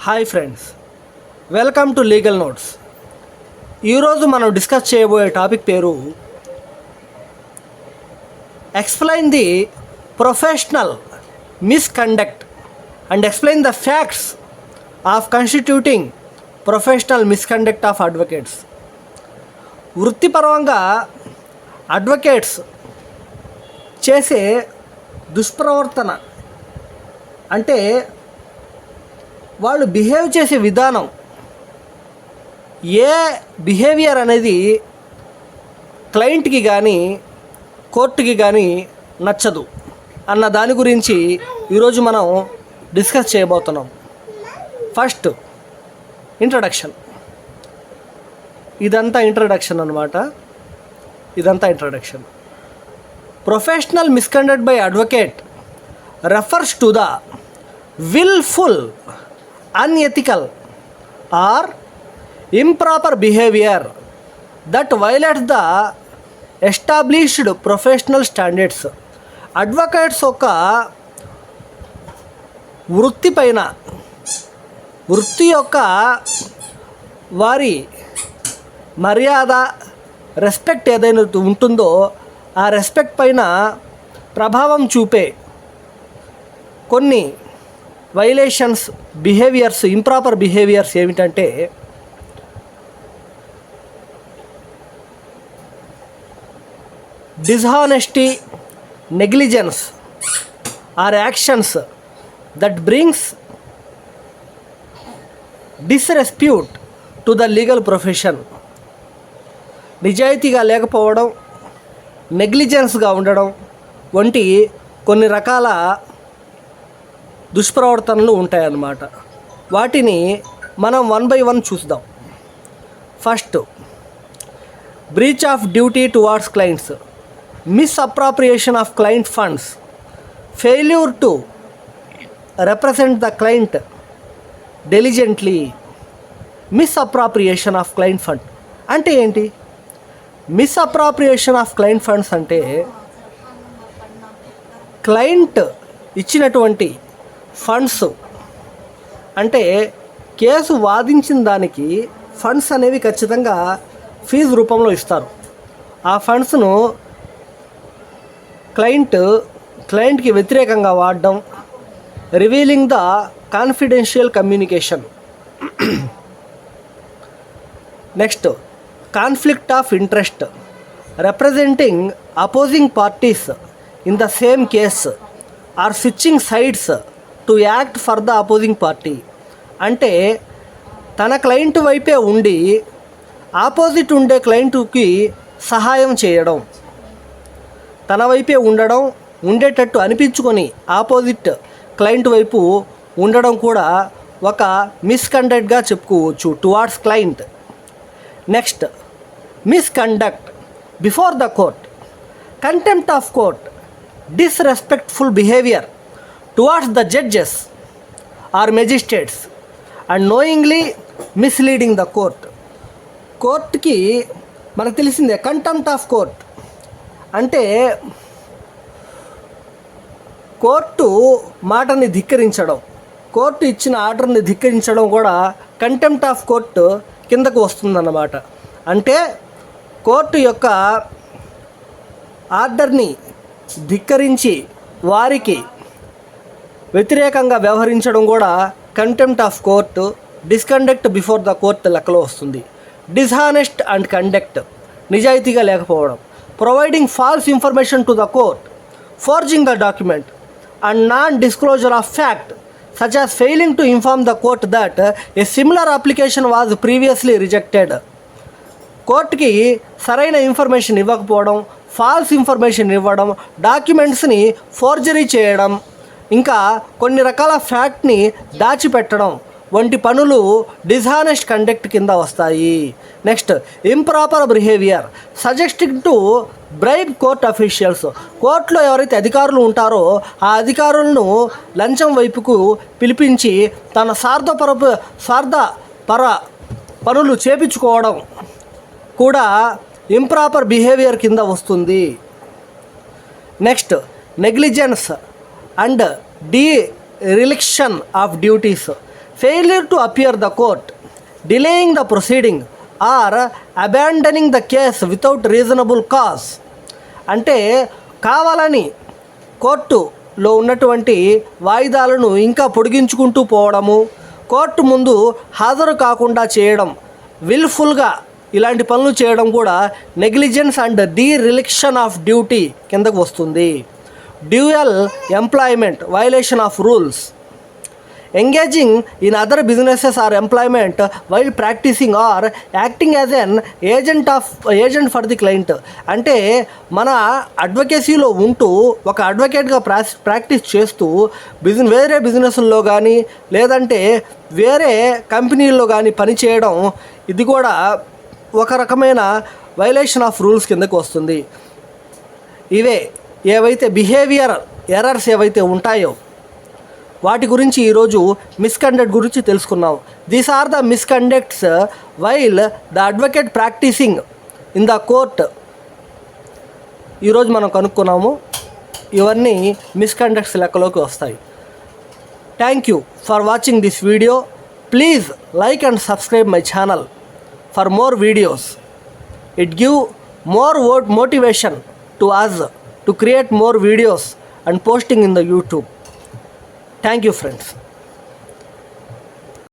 Hi friends, welcome to legal notes. ఈరోజు మనం discuss చేయబోయే టాపిక్ పేరు explain the professional misconduct and explain the facts of constituting professional misconduct of advocates. వృత్తిపరంగా advocates చేసే దుష్ప్రవర్తన అంటే వాళ్ళు బిహేవ్ చేసే విధానం, ఏ బిహేవియర్ అనేది క్లయింట్కి కానీ కోర్టుకి కానీ నచ్చదు అన్న దాని గురించి ఈరోజు మనం డిస్కస్ చేయబోతున్నాం. First introduction. ఇదంతా introduction. Professional misconduct by advocate refers to the willful, unethical or improper behavior that violates the established professional standards. Advocates యొక్క వృత్తి యొక్క వారి మర్యాద, రెస్పెక్ట్ ఏదైనా ఉంటుందో ఆ రెస్పెక్ట్ పైన ప్రభావం చూపే కొన్ని వైలేషన్స్, బిహేవియర్స్, ఇంప్రాపర్ బిహేవియర్స్ ఏమిటంటే dishonesty, negligence or actions that brings disrepute to the legal profession. నిజాయితీగా లేకపోవడం, నెగ్లిజెన్స్గా ఉండడం వంటి కొన్ని రకాల దుష్ప్రవర్తనలు ఉంటాయన్నమాట. వాటిని మనం 1 by 1 చూద్దాం. First, breach of duty towards clients, misappropriation of client funds, failure to represent the client diligently. Misappropriation of client fund అంటే ఏంటి? మిస్అప్రాప్రియేషన్ ఆఫ్ క్లయింట్ ఫండ్స్ అంటే క్లయింట్ ఇచ్చినటువంటి ఫండ్స్, అంటే కేసు వాదించిన దానికి ఫండ్స్ అనేవి ఖచ్చితంగా ఫీజు రూపంలో ఇస్తారు. ఆ ఫండ్స్ను క్లయింట్కి వ్యతిరేకంగా వాడడం, revealing the confidential communication. Next, conflict of interest, representing opposing parties in the same case or switching sides to act for the opposing party. అంటే తన క్లయింట్ వైపే ఉండి ఆపోజిట్ ఉండే క్లయింట్కి సహాయం చేయడం, తన వైపే ఉండేటట్టు అనిపించుకొని ఆపోజిట్ క్లయింట్ వైపు ఉండడం కూడా ఒక మిస్కండక్ట్గా చెప్పుకోవచ్చు towards client. Next, misconduct before the court, contempt of court, disrespectful behavior towards the judges or magistrates and knowingly misleading the court. కోర్టుకి మనకు తెలిసిందే కంటెంప్ట్ ఆఫ్ కోర్ట్ అంటే కోర్టు మాటని ధిక్కరించడం, కోర్టు ఇచ్చిన ఆర్డర్ని ధిక్కరించడం కూడా కంటెంప్ట్ ఆఫ్ కోర్ట్ కిందకు వస్తుందన్నమాట. అంటే కోర్టు యొక్క ఆర్డర్ని ధిక్కరించి వారికి వ్యతిరేకంగా వ్యవహరించడం కూడా contempt of court, misconduct before the court లెక్కలో వస్తుంది. డిస్హానెస్ట్ అండ్ కండక్ట్, నిజాయితీగా లేకపోవడం, providing false information to the court, forging the document and non disclosure of fact such as failing to inform the court that a similar application was previously rejected. కోర్టుకి సరైన information ఇవ్వకపోవడం, false information ఇవ్వడం, డాక్యుమెంట్స్ని forgery చేయడం, ఇంకా కొన్ని రకాల ఫ్యాక్ట్ని దాచిపెట్టడం వంటి పనులు డిస్హానెస్ట్ కండక్ట్ కింద వస్తాయి. Next, improper behaviour suggesting to bribe court officials. కోర్టులో ఎవరైతే అధికారులు ఉంటారో ఆ అధికారులను లంచం వైపుకు పిలిపించి తన స్వార్థపర పనులు చేపించుకోవడం కూడా ఇంప్రాపర్ బిహేవియర్ కింద వస్తుంది. Next, negligence and dereliction of duties, failure to appear the court, delaying the proceeding or abandoning the case without reasonable cause. అంటే కావాలని కోర్టులో ఉన్నటువంటి వాయిదాలను ఇంకా పొడిగించుకుంటూ పోవడము, కోర్టు ముందు హాజరు కాకుండా చేయడం, విల్ఫుల్గా ఇలాంటి పనులు చేయడం కూడా negligence and dereliction of duty కిందకు వస్తుంది. Dual employment, violation of rules, engaging in other businesses or employment while practicing or acting as an agent for the client. అంటే మన అడ్వకేసీలో ఉంటూ ఒక అడ్వకేట్గా ప్రాక్టీస్ చేస్తూ వేరే బిజినెస్ల్లో కానీ లేదంటే వేరే కంపెనీల్లో కానీ పనిచేయడం, ఇది కూడా ఒక రకమైన వైలేషన్ ఆఫ్ రూల్స్ కిందకు వస్తుంది. ఇవే ఏవైతే బిహేవియర్ ఎర్రర్స్ ఏవైతే ఉంటాయో వాటి గురించి ఈరోజు మిస్కండక్ట్ గురించి తెలుసుకున్నాం. These are the misconducts while the advocate practising in the court. ఈరోజు మనం కనుక్కున్నాము. ఇవన్నీ మిస్కండక్ట్స్ లెక్కలోకి వస్తాయి. Thank you for watching this video. Please like and subscribe my channel for more videos. It give more motivation to us to create more videos and posting in the YouTube. Thank you, friends.